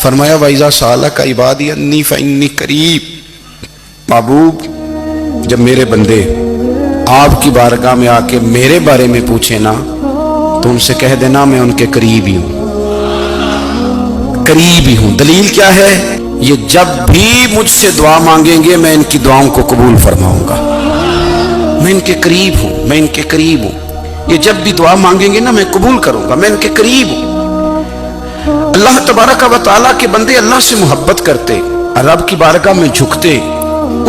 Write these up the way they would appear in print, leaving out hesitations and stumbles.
फरमाया वैज़ा सालक इबादी अन्नी फ़इन्नी करीब, महबूब जब मेरे बंदे आपकी बारगाह में आके मेरे बारे में पूछे ना तो उनसे कह देना मैं उनके करीब ही हूं, करीब ही हूं। दलील क्या है? ये जब भी मुझसे दुआ मांगेंगे मैं इनकी दुआओं को कबूल फरमाऊंगा, मैं इनके करीब हूं, मैं इनके करीब हूं। ये जब भी दुआ मांगेंगे ना मैं कबूल करूंगा, मैं इनके करीब हूं। अल्लाह तबारक व तआला के बंदे अल्लाह से मोहब्बत करते, रब की बारगाह में झुकते,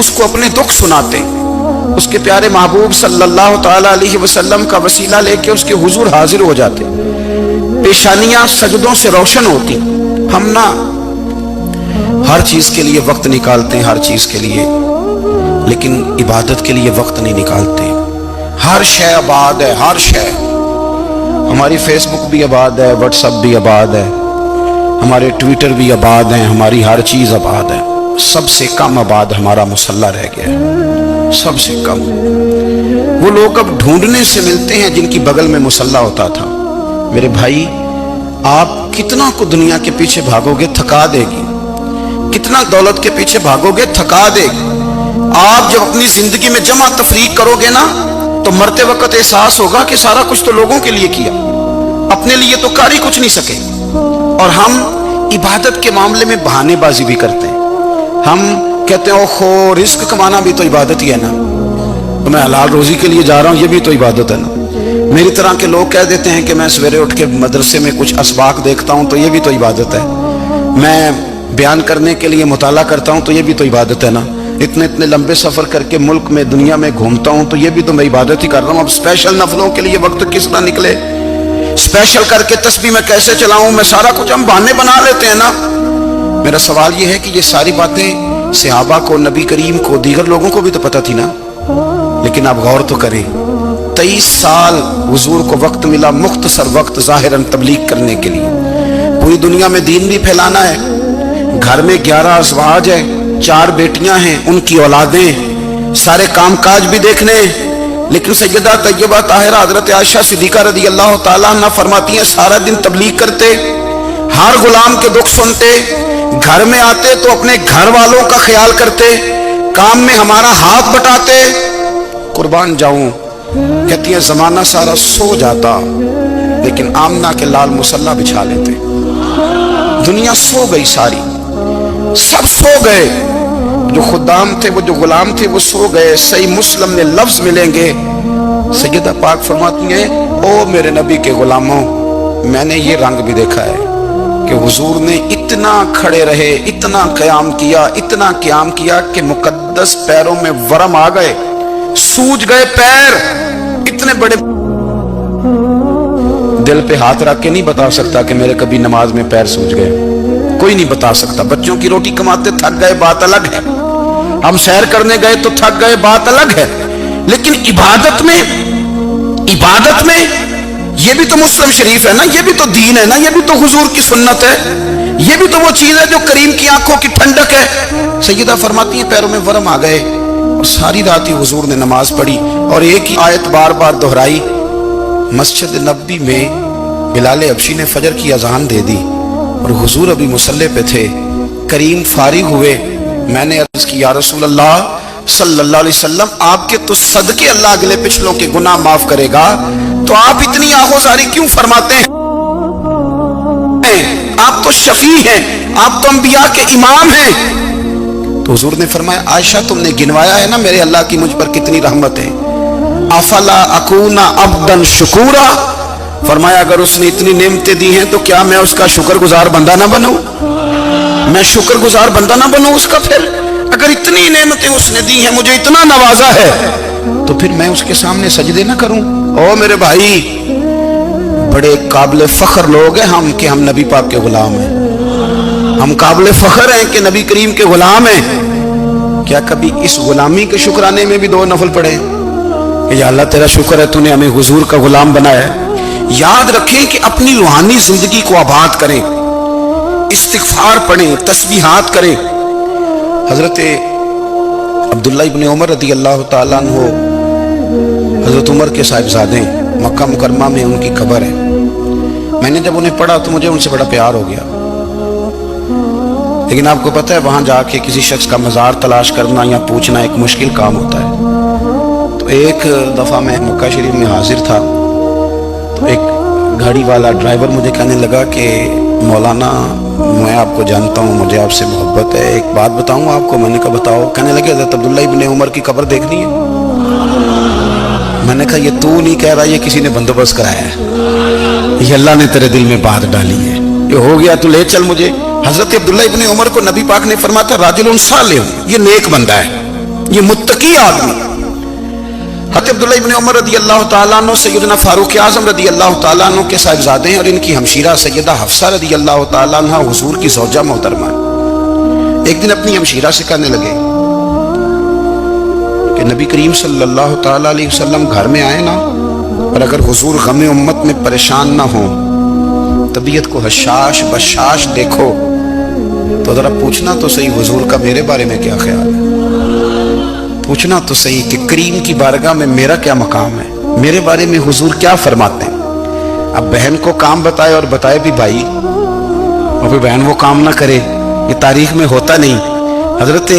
उसको अपने दुख सुनाते, उसके प्यारे महबूब सल्लल्लाहु तआला अलैहि वसल्लम का वसीला लेके उसके हुजूर हाजिर हो जाते, पेशानियां सजदों से रोशन होती। हम ना हर चीज के लिए वक्त निकालते हैं, हर चीज के लिए, लेकिन इबादत के लिए वक्त नहीं निकालते। हर शय आबाद है, हर शय, हमारी फेसबुक भी आबाद है, व्हाट्सएप भी आबाद है, हमारे ट्विटर भी आबाद हैं, हमारी हर चीज आबाद है। सबसे कम आबाद हमारा मुसल्ला रह गया है, सबसे कम। वो लोग अब ढूंढने से मिलते हैं जिनकी बगल में मुसल्ला होता था। मेरे भाई, आप कितना को दुनिया के पीछे भागोगे थका देगी, कितना दौलत के पीछे भागोगे थका देगी। आप जब अपनी जिंदगी में जमा तफरीक करोगे ना तो मरते वक्त एहसास होगा कि सारा कुछ तो लोगों के लिए किया, अपने लिए तो कर ही कुछ नहीं सके। और हम इबादत के मामले में बहानेबाजी भी करते हैं। हम कहते हैं ओहो रिस्क कमाना भी तो इबादत ही है ना, तो मैं हलाल रोजी के लिए जा रहा हूँ, ये भी तो इबादत है ना। मेरी तरह के लोग कह देते हैं कि मैं सवेरे उठ के मदरसे में कुछ असबाक देखता हूँ तो ये भी तो इबादत है। मैं बयान करने के लिए मुताला करता हूँ तो ये भी तो इबादत है ना। इतने इतने लंबे सफर करके मुल्क में दुनिया में घूमता हूँ तो ये भी तो मैं इबादत ही कर रहा हूँ। अब स्पेशल नफलों के लिए वक्त किस तरह निकले, स्पेशल करके तस्बीह मैं कैसे चलाऊं, मैं सारा कुछ हम बहाने बना लेते हैं ना। मेरा सवाल ये है कि ये सारी बातें सहाबा को, नबी करीम को, दीगर लोगों को भी तो पता थी ना, लेकिन आप गौर तो करें। 23 साल हुजूर को वक्त मिला, मुख्तसर वक्त ज़ाहिरन तबलीग करने के लिए। पूरी दुनिया में दीन भी फैलाना है। घर में 11 अज़वाज है, 4 बेटियां हैं, उनकी औलादें, सारे कामकाज भी देखने। लेकिन सैयदा तैयबा ताहिरा हजरत आयशा सिद्दीका रदी अल्लाह ताला अन्हा फरमाती हैं सारा दिन तबलीग करते, हर गुलाम के दुख सुनते, घर में आते तो अपने घर वालों का ख्याल करते, काम में हमारा हाथ बटाते। कुर्बान जाऊं, कहती है जमाना सारा सो जाता लेकिन आमना के लाल मुसल्ला बिछा लेते। दुनिया सो गई, सारी सब सो गए, जो खुदाम थे, वो जो गुलाम थे, वो सो गए। सही मुस्लिम में लफ्ज मिलेंगे, सैयदा पाक फरमाती हैं ओ मेरे नबी के गुलामों, मैंने ये रंग भी देखा है कि हुजूर ने इतना खड़े रहे, इतना क़याम किया, इतना क़याम किया कि मुकद्दस पैरों में वरम आ गए, सूज गए पैर। इतने बड़े दिल पे हाथ रख के नहीं बता सकता कि मेरे कभी नमाज में पैर सूज गए, कोई नहीं बता सकता। बच्चों की रोटी कमाते थक गए, बात अलग है। हम सैर करने गए तो थक गए, बात अलग है। लेकिन इबादत में ये भी तो मुस्लिम शरीफ है ना, ये भी तो दीन है ना, ये भी तो हुजूर की सुन्नत है, ये भी तो वो चीज है जो करीम की आंखों की ठंडक है। सैयदा फरमाती है पैरों में वरम आ गए और सारी रात ही हुजूर ने नमाज पढ़ी और एक ही आयत बार बार दोहराई। मस्जिद नबी में बिलाल हबशी ने फजर की अजान दे दी और हुजूर अभी मुसल्ले पे थे। करीम फारिग हुए, मैंने अर्ज की या रसूल अल्लाह सल्लल्लाहु अलैहि वसल्लम, आपके तो सदके अल्लाह अगले पिछलों के गुनाह माफ करेगा, तो आप इतनी आहोजारी क्यों फरमाते हैं? आप तो शफी हैं, आप तो अंबिया के इमाम हैं। तो हुजूर ने फरमाया आयशा तुमने गिनवाया है ना मेरे अल्लाह की मुझ पर कितनी रहमत है। अफला अकूना अब्दन शुकूरा, फरमाया अगर उसने इतनी नेमतें दी हैं तो क्या मैं उसका शुक्रगुजार बंदा ना बनूं, मैं शुक्रगुजार बंदा ना बनूं उसका? फिर अगर इतनी नेमतें उसने दी हैं, मुझे इतना नवाजा है, तो फिर मैं उसके सामने सजदे ना करूं? ओ मेरे भाई, बड़े काबिल फख्र लोग हैं हम कि हम नबी पाक के गुलाम हैं। हम काबिल फख्र हैं कि नबी करीम के गुलाम हैं। क्या कभी इस गुलामी के शुक्राने में भी 2 नफल पढ़े कि या अल्लाह तेरा शुक्र है तूने हमें हुजूर का गुलाम बनाया है? याद रखें कि अपनी रूहानी जिंदगी को आबाद करें, इस्तिगफार पढ़ें, तस्बीहात करें। हजरत अब्दुल्ला इब्न उमर रदी अल्लाह ताला अन्हु, हजरत उमर के साहिबजादे, मक्का मुकरमा में उनकी कब्र है। मैंने जब उन्हें पढ़ा तो मुझे उनसे बड़ा प्यार हो गया। لیکن آپ کو پتہ ہے وہاں جا کے کسی شخص کا مزار تلاش کرنا یا پوچھنا ایک مشکل کام ہوتا ہے۔ تو ایک دفعہ میں مکہ شریف میں حاضر تھا، تو ایک گاڑی والا ڈرائیور مجھے کہنے لگا کہ مولانا میں آپ کو جانتا ہوں، مجھے آپ سے محبت ہے، ایک بات بتاؤں آپ کو۔ میں نے کہا بتاؤ۔ کہنے لگے حضرت عبداللہ ابن عمر کی قبر دیکھنی ہے۔ میں نے کہا یہ تو نہیں کہہ رہا، یہ کسی نے بندوبست کرایا ہے، یہ اللہ نے تیرے دل میں بات ڈالی ہے، یہ ہو گیا تو لے چل مجھے۔ حضرت عبداللہ ابن عمر کو نبی پاک نے فرمایا راجل صالح، یہ نیک بندہ ہے، یہ متقی آدمی۔ حضرت عبداللہ ابن عمر رضی اللہ تعالیٰ عنہ سیدنا فاروق اعظم رضی اللہ تعالیٰ عنہ کے صاحبزادے ہیں، اور ان کی ہمشیرہ سیدہ حفصہ رضی اللہ تعالیٰ عنہ حضور کی زوجہ محترمہ۔ ایک دن اپنی ہمشیرہ سے کہنے لگے کہ نبی کریم صلی اللہ تعالیٰ علیہ وسلم گھر میں آئے نا، اور اگر حضور غم امت میں پریشان نہ ہوں، طبیعت کو حشاش بشاش دیکھو، تو ذرا پوچھنا تو صحیح حضور کا میرے بارے میں کیا خیال ہے، پوچھنا تو صحیح کہ کریم کی بارگاہ میں میرا کیا مقام ہے، میرے بارے میں حضور کیا فرماتے ہیں۔ اب بہن کو کام بتائے، اور بتائے بھی بھائی، اور پھر بہن وہ کام نہ کرے، یہ تاریخ میں ہوتا نہیں۔ حضرت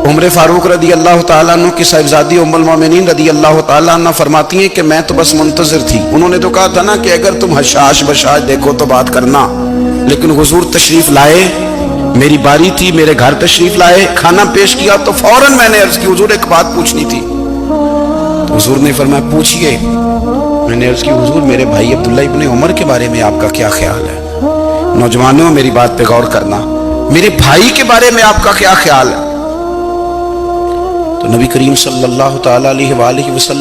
عمر فاروق رضی اللہ تعالیٰ عنہ کی صاحبزادی ام المومنین رضی اللہ تعالیٰ عنہ فرماتی ہیں کہ میں تو بس منتظر تھی، انہوں نے تو کہا تھا نا کہ اگر تم حشاش بشاش دیکھو تو بات کرنا، لیکن حضور تشریف لائے، میری باری تھی، میرے گھر تشریف لائے، کھانا پیش کیا تو فوراً میں نے عرض کی حضور ایک بات پوچھنی تھی۔ تو حضور نے فرمایا پوچھئے۔ میں نے عرض کی حضور میرے بھائی عبداللہ ابن عمر کے بارے میں آپ کا کیا خیال ہے؟ نوجوانوں میری بات پہ غور کرنا، میرے بھائی کے بارے میں آپ کا کیا خیال ہے؟ تو نبی کریم صلی اللہ تعالیٰ علیہ وآلہ وسلم